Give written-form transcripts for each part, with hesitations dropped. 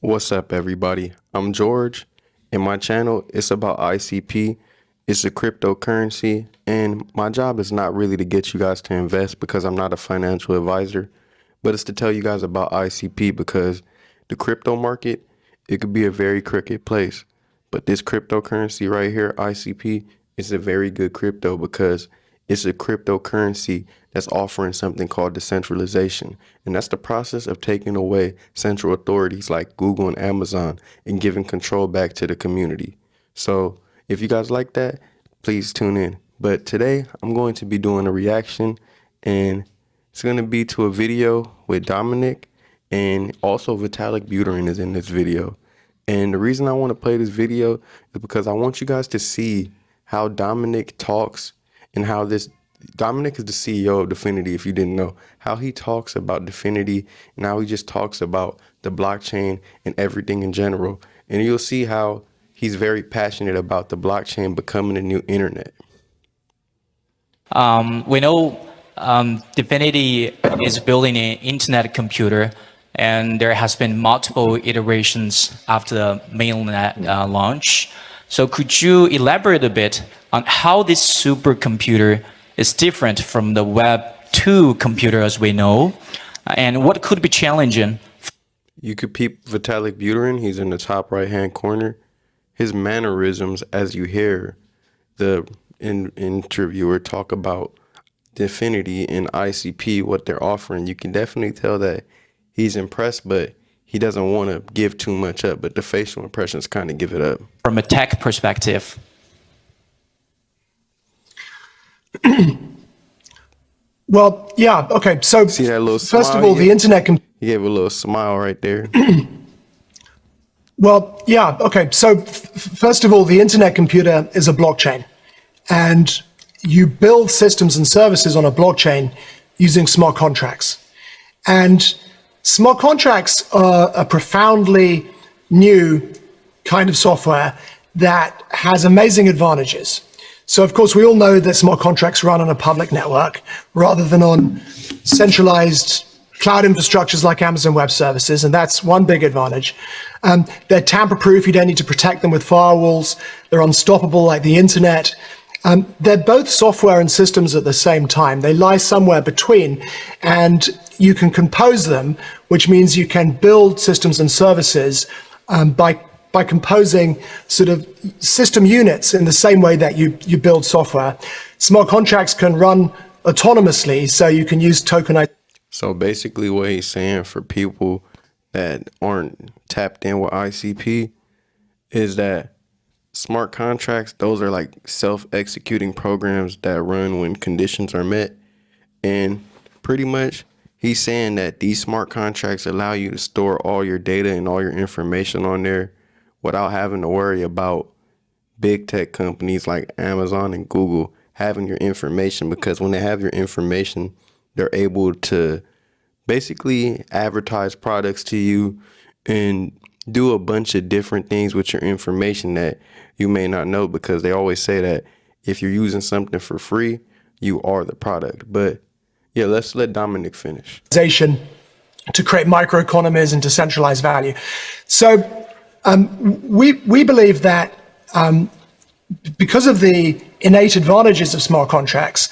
What's up, everybody? I'm George, and my channel is about ICP. It's a cryptocurrency, and my job is not really to get you guys to invest because I'm not a financial advisor, but it's to tell you guys about ICP because the crypto market, it could be a very crooked place. But this cryptocurrency right here, ICP, is a very good crypto because it's a cryptocurrency that's offering something called decentralization. And that's the process of taking away central authorities like Google and Amazon and giving control back to the community. So if you guys like that, please tune in. But today I'm going to be doing a reaction, and it's going to be to a video with Dominic, and also Vitalik Buterin is in this video. And the reason I want to play this video is because I want you guys to see how Dominic talks and how this Dominic is the CEO of Definity, if you didn't know, how he talks about Definity and how he just talks about the blockchain and everything in general. And you'll see how he's very passionate about the blockchain becoming a new internet. We know Definity is building an internet computer, and there has been multiple iterations after the mainnet launch. So could you elaborate a bit on how this supercomputer is different from the Web 2 computer as we know, and what could be challenging? You could peep Vitalik Buterin, he's in the top right-hand corner. His mannerisms, as you hear the interviewer talk about Definity and ICP, what they're offering, you can definitely tell that he's impressed, but he doesn't want to give too much up, but the facial impressions kind of give it up. From a tech perspective. Well, yeah, okay. So see that little first smile of all, the internet he gave a little smile right there. Well, yeah, okay. So first of all, the internet computer is a blockchain, and you build systems and services on a blockchain using smart contracts. And smart contracts are a profoundly new kind of software that has amazing advantages. So, of course, we all know that smart contracts run on a public network rather than on centralized cloud infrastructures like Amazon Web Services, and that's one big advantage. They're tamper-proof. You don't need to protect them with firewalls. They're unstoppable like the internet. They're both software and systems at the same time. They lie somewhere between, and you can compose them, which means you can build systems and services by composing sort of system units in the same way that you build software. Smart contracts can run autonomously, so you can use tokenized. So basically what he's saying for people that aren't tapped in with ICP is that smart contracts, those are like self-executing programs that run when conditions are met. And pretty much he's saying that these smart contracts allow you to store all your data and all your information on there without having to worry about big tech companies like Amazon and Google having your information, because when they have your information, they're able to basically advertise products to you and do a bunch of different things with your information that you may not know, because they always say that if you're using something for free, you are the product. But yeah, let's let Dominic finish. To create microeconomies and decentralized value. So we believe that because of the innate advantages of smart contracts,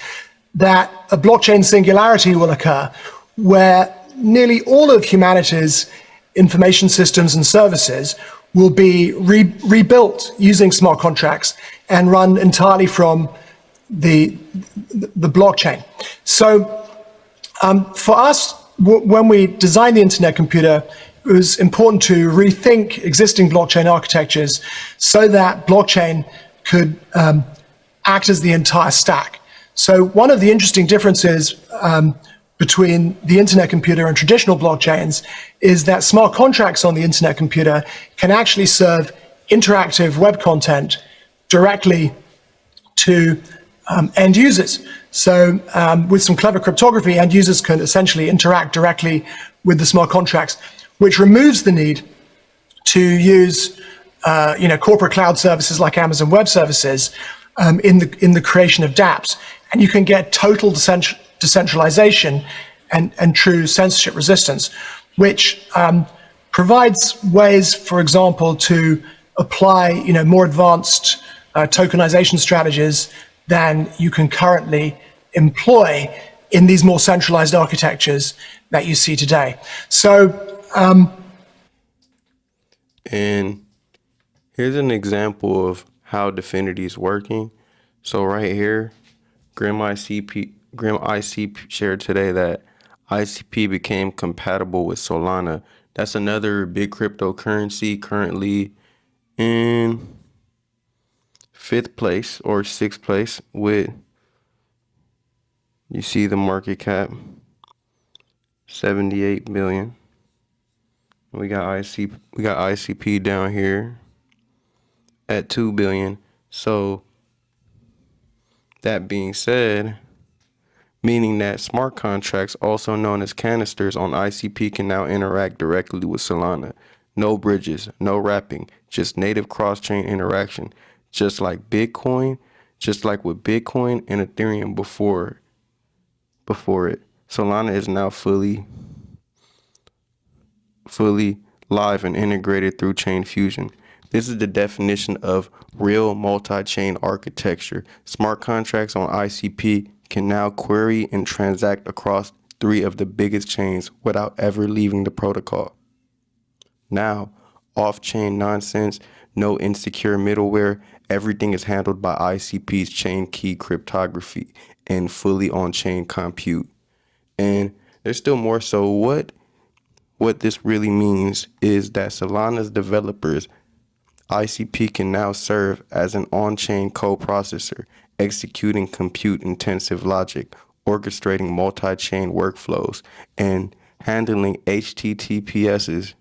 that a blockchain singularity will occur where nearly all of humanity's information systems and services will be rebuilt using smart contracts and run entirely from the blockchain. So for us, when we designed the internet computer, it was important to rethink existing blockchain architectures so that blockchain could act as the entire stack. So one of the interesting differences between the internet computer and traditional blockchains is that smart contracts on the internet computer can actually serve interactive web content directly to end users. So with some clever cryptography, end users can essentially interact directly with the smart contracts, which removes the need to use corporate cloud services like Amazon Web Services in the creation of dApps. And you can get total decentralization and true censorship resistance, which provides ways, for example, to apply more advanced tokenization strategies than you can currently employ in these more centralized architectures that you see today. So, and here's an example of how Dfinity is working. So right here, Grim ICP shared today that ICP became compatible with Solana. That's another big cryptocurrency currently in 5th place or 6th place with, you see the market cap, 78 billion. We got ICP down here at 2 billion. So that being said, meaning that smart contracts, also known as canisters on ICP, can now interact directly with Solana. No bridges, no wrapping, just native cross-chain interaction. Just like with Bitcoin and Ethereum before it. Solana is now fully live and integrated through Chain Fusion. This is the definition of real multi-chain architecture. Smart contracts on ICP can now query and transact across 3 of the biggest chains without ever leaving the protocol. Now, off-chain nonsense, no insecure middleware, everything is handled by ICP's chain key cryptography and fully on-chain compute. And there's still more. So what this really means is that Solana's developers, ICP, can now serve as an on-chain co-processor, executing compute-intensive logic, orchestrating multi-chain workflows, and handling HTTPS's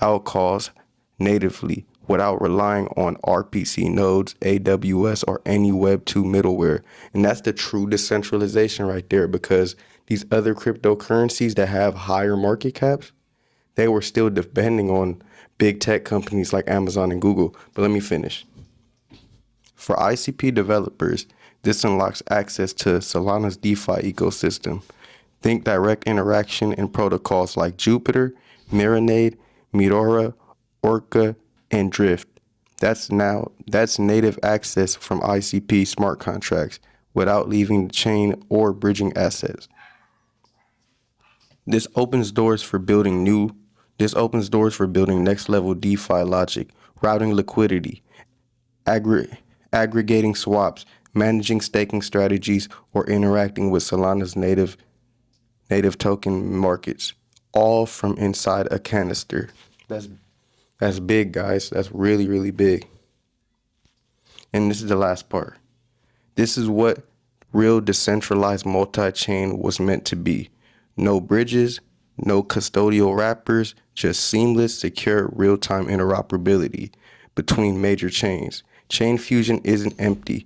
outcalls natively without relying on RPC nodes, AWS, or any Web2 middleware. And that's the true decentralization right there, because these other cryptocurrencies that have higher market caps, they were still depending on big tech companies like Amazon and Google. But let me finish. For ICP developers, this unlocks access to Solana's DeFi ecosystem. Think direct interaction in protocols like Jupiter, Marinade, Midora, Orca, and Drift. That's native access from ICP smart contracts without leaving the chain or bridging assets. This opens doors for building next level DeFi logic, routing liquidity, aggregating swaps, managing staking strategies, or interacting with Solana's native token markets, all from inside a canister. That's big, guys. That's really, really big. And this is the last part. This is what real decentralized multi-chain was meant to be. No bridges, no custodial wrappers, just seamless, secure, real-time interoperability between major chains. Chain Fusion isn't empty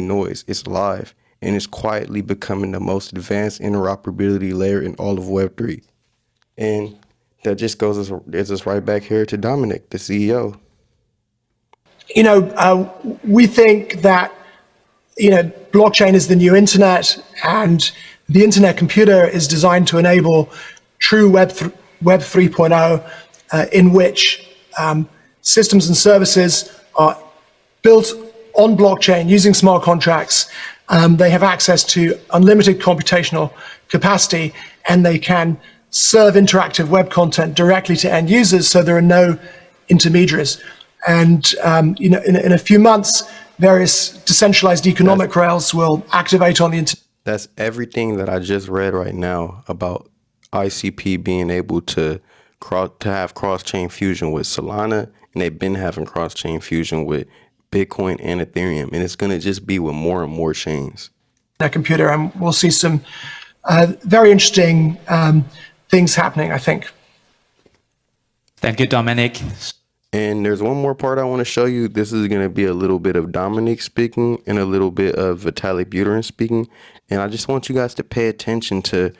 noise. It's live, and it's quietly becoming the most advanced interoperability layer in all of Web3. And that just gets us right back here to Dominic, the CEO. We think that blockchain is the new internet, and the Internetcomputer is designed to enable true Web 3.0, in which systems and services are built on blockchain using smart contracts. They have access to unlimited computational capacity, and they can serve interactive web content directly to end users, so there are no intermediaries. And in a few months, various decentralized economic rails will activate on the internet. That's everything that I just read right now about ICP being able to have cross-chain fusion with Solana, and they've been having cross-chain fusion with Bitcoin and Ethereum, and it's going to just be with more and more chains. Computer, and we'll see some very interesting things happening, I think. Thank you, Dominic. And there's one more part I want to show you. This is going to be a little bit of Dominic speaking and a little bit of Vitalik Buterin speaking. And I just want you guys to pay attention to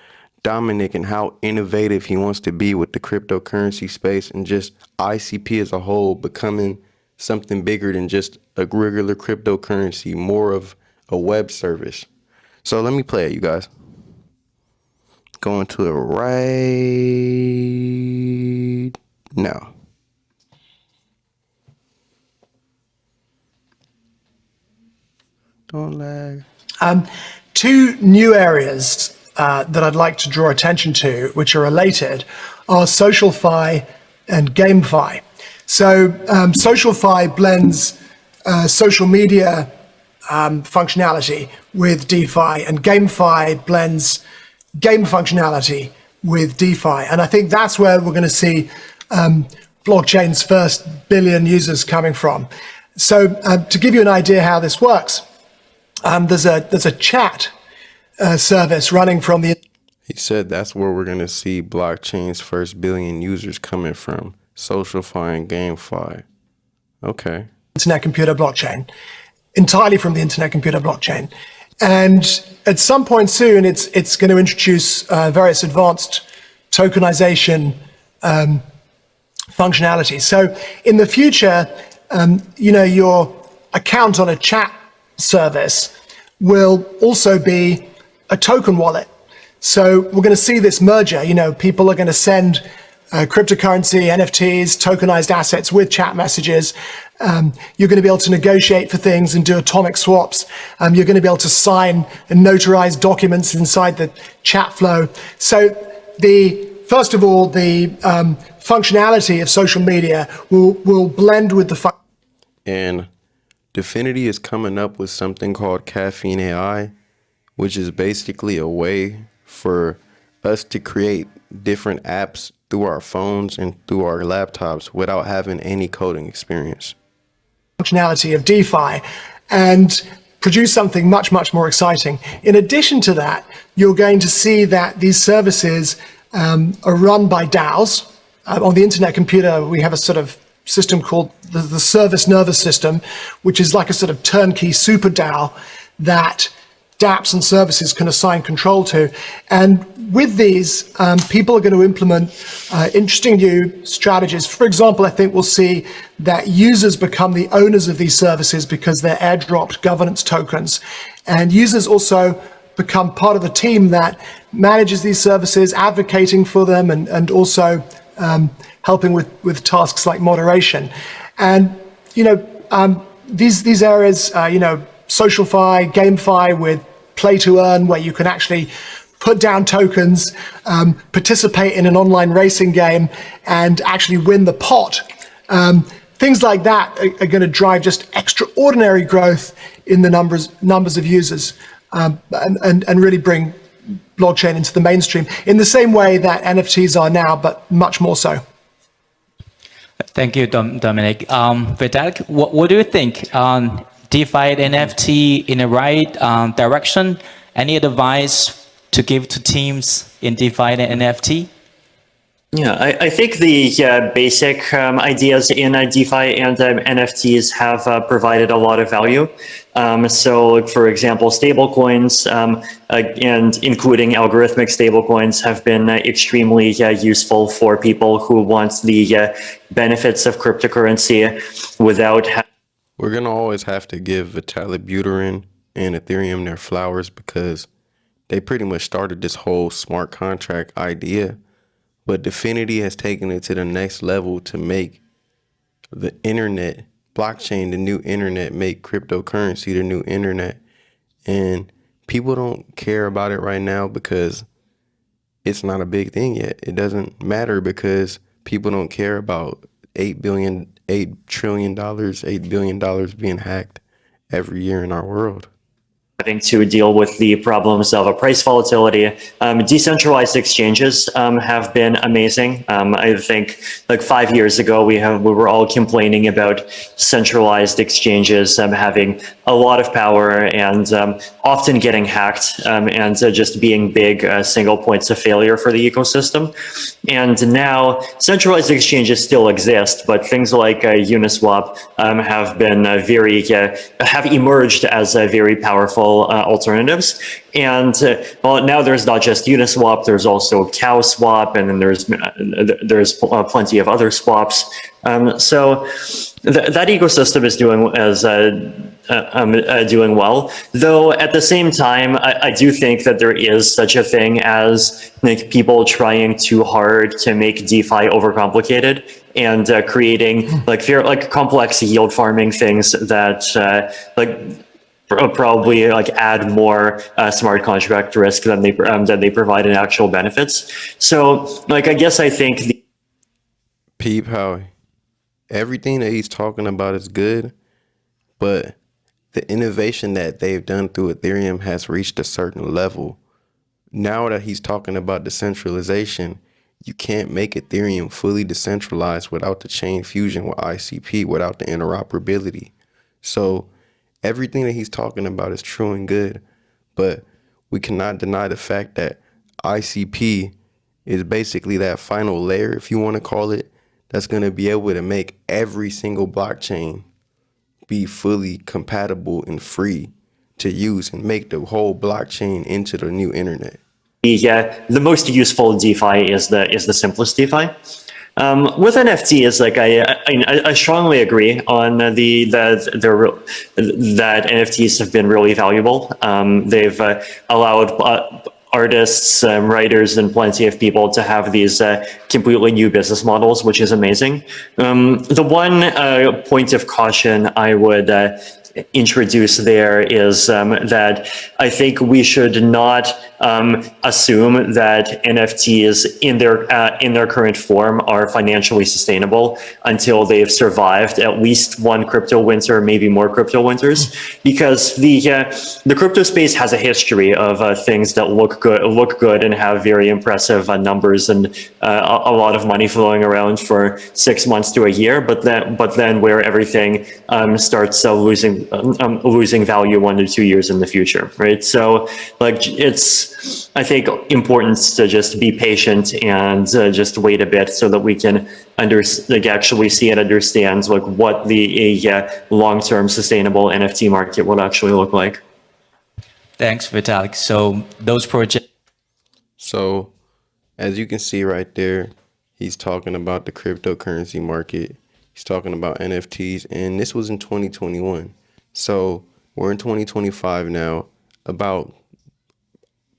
Dominic and how innovative he wants to be with the cryptocurrency space and just ICP as a whole becoming something bigger than just a regular cryptocurrency, more of a web service. So let me play it, you guys. Going to it right now. Don't lag. Two new areas that I'd like to draw attention to, which are related, are SocialFi and GameFi. So SocialFi blends social media functionality with DeFi, and GameFi blends game functionality with DeFi. And I think that's where we're going to see blockchain's first billion users coming from. So to give you an idea how this works, there's a chat service running from the. He said that's where we're going to see blockchain's first billion users coming from. SocialFi and GameFi. Okay. Internetcomputer blockchain, entirely from the Internetcomputer blockchain. And at some point soon, it's going to introduce various advanced tokenization functionality. So in the future, your account on a chat service will also be a token wallet. So we're going to see this merger. People are going to send cryptocurrency, NFTs, tokenized assets with chat messages. You're going to be able to negotiate for things and do atomic swaps. You're going to be able to sign and notarize documents inside the chat flow. So first of all, the functionality of social media will blend with the And Dfinity is coming up with something called Caffeine AI, which is basically a way for us to create different apps through our phones and through our laptops without having any coding experience. Functionality of DeFi and produce something much, much more exciting. In addition to that, you're going to see that these services are run by DAOs. On the Internetcomputer, we have a sort of system called the service nervous system, which is like a sort of turnkey super DAO that dApps and services can assign control to. And with these, people are going to implement interesting new strategies. For example, I think we'll see that users become the owners of these services because they're airdropped governance tokens. And users also become part of the team that manages these services, advocating for them, and also helping with tasks like moderation. And, these areas, SocialFi, GameFi with play to earn, where you can actually put down tokens, participate in an online racing game, and actually win the pot. Things like that are going to drive just extraordinary growth in the numbers of users, and really bring blockchain into the mainstream in the same way that NFTs are now, but much more so. Thank you, Dominic. Vitalik, what do you think? DeFi and NFT in the right direction? Any advice to give to teams in DeFi and NFT? Yeah, I think the basic ideas in DeFi and NFTs have provided a lot of value. So, for example, stablecoins and including algorithmic stablecoins have been extremely useful for people who want the benefits of cryptocurrency without. We're going to always have to give Vitalik Buterin and Ethereum their flowers because they pretty much started this whole smart contract idea. But Dfinity has taken it to the next level to make the internet, blockchain, the new internet, make cryptocurrency the new internet. And people don't care about it right now because it's not a big thing yet. It doesn't matter because people don't care about $8 trillion, $8 billion being hacked every year in our world. Having to deal with the problems of a price volatility. Decentralized exchanges have been amazing. I think like 5 years ago, we were all complaining about centralized exchanges having a lot of power and often getting hacked and just being big single points of failure for the ecosystem. And now centralized exchanges still exist, but things like Uniswap have been have emerged as very powerful financial alternatives. And well, now there's not just Uniswap, there's also Cow Swap, and then there's plenty of other swaps. So that ecosystem is doing well. Though at the same time, I do think that there is such a thing as like people trying too hard to make DeFi overcomplicated and creating like complex yield farming things that probably like add more smart contract risk than they provide in actual benefits. So like I guess I think Peep how everything that he's talking about is good, but the innovation that they've done through Ethereum has reached a certain level. Now that he's talking about decentralization, you can't make Ethereum fully decentralized without the chain fusion with ICP, without the interoperability. So everything that he's talking about is true and good, but we cannot deny the fact that ICP is basically that final layer, if you want to call it, that's going to be able to make every single blockchain be fully compatible and free to use and make the whole blockchain into the new internet. The most useful DeFi is the simplest DeFi. With NFTs, like I strongly agree on that NFTs have been really valuable. They've allowed artists, writers, and plenty of people to have these completely new business models, which is amazing. The one point of caution I would introduce there is that I think we should not assume that NFTs in their current form are financially sustainable until they've survived at least one crypto winter, maybe more crypto winters, because the crypto space has a history of things that look good and have very impressive numbers and a lot of money flowing around for 6 months to a year, but then where everything starts losing value 1 to 2 years in the future, right? So like it's, I think, important to just be patient and just wait a bit so that we can actually see and understand like what the long-term sustainable NFT market would actually look like. Thanks, Vitalik. So those projects. So as you can see right there, he's talking about the cryptocurrency market. He's talking about NFTs, and this was in 2021. So we're in 2025 now, about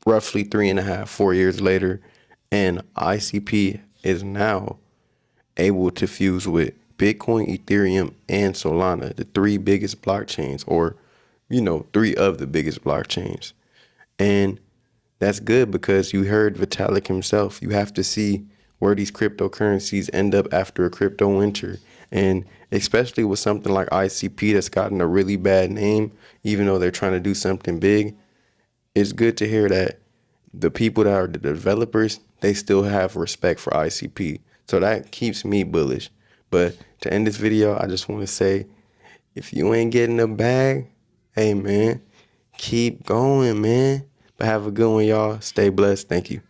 roughly 3.5, 4 years later, and ICP is now able to fuse with Bitcoin, Ethereum, and Solana, the three biggest blockchains, or, three of the biggest blockchains. And that's good because you heard Vitalik himself. You have to see where these cryptocurrencies end up after a crypto winter. And especially with something like ICP that's gotten a really bad name, even though they're trying to do something big, it's good to hear that the people that are the developers, they still have respect for ICP. So that keeps me bullish. But to end this video, I just want to say, if you ain't getting a bag, hey man, keep going, man. But have a good one, y'all. Stay blessed. Thank you.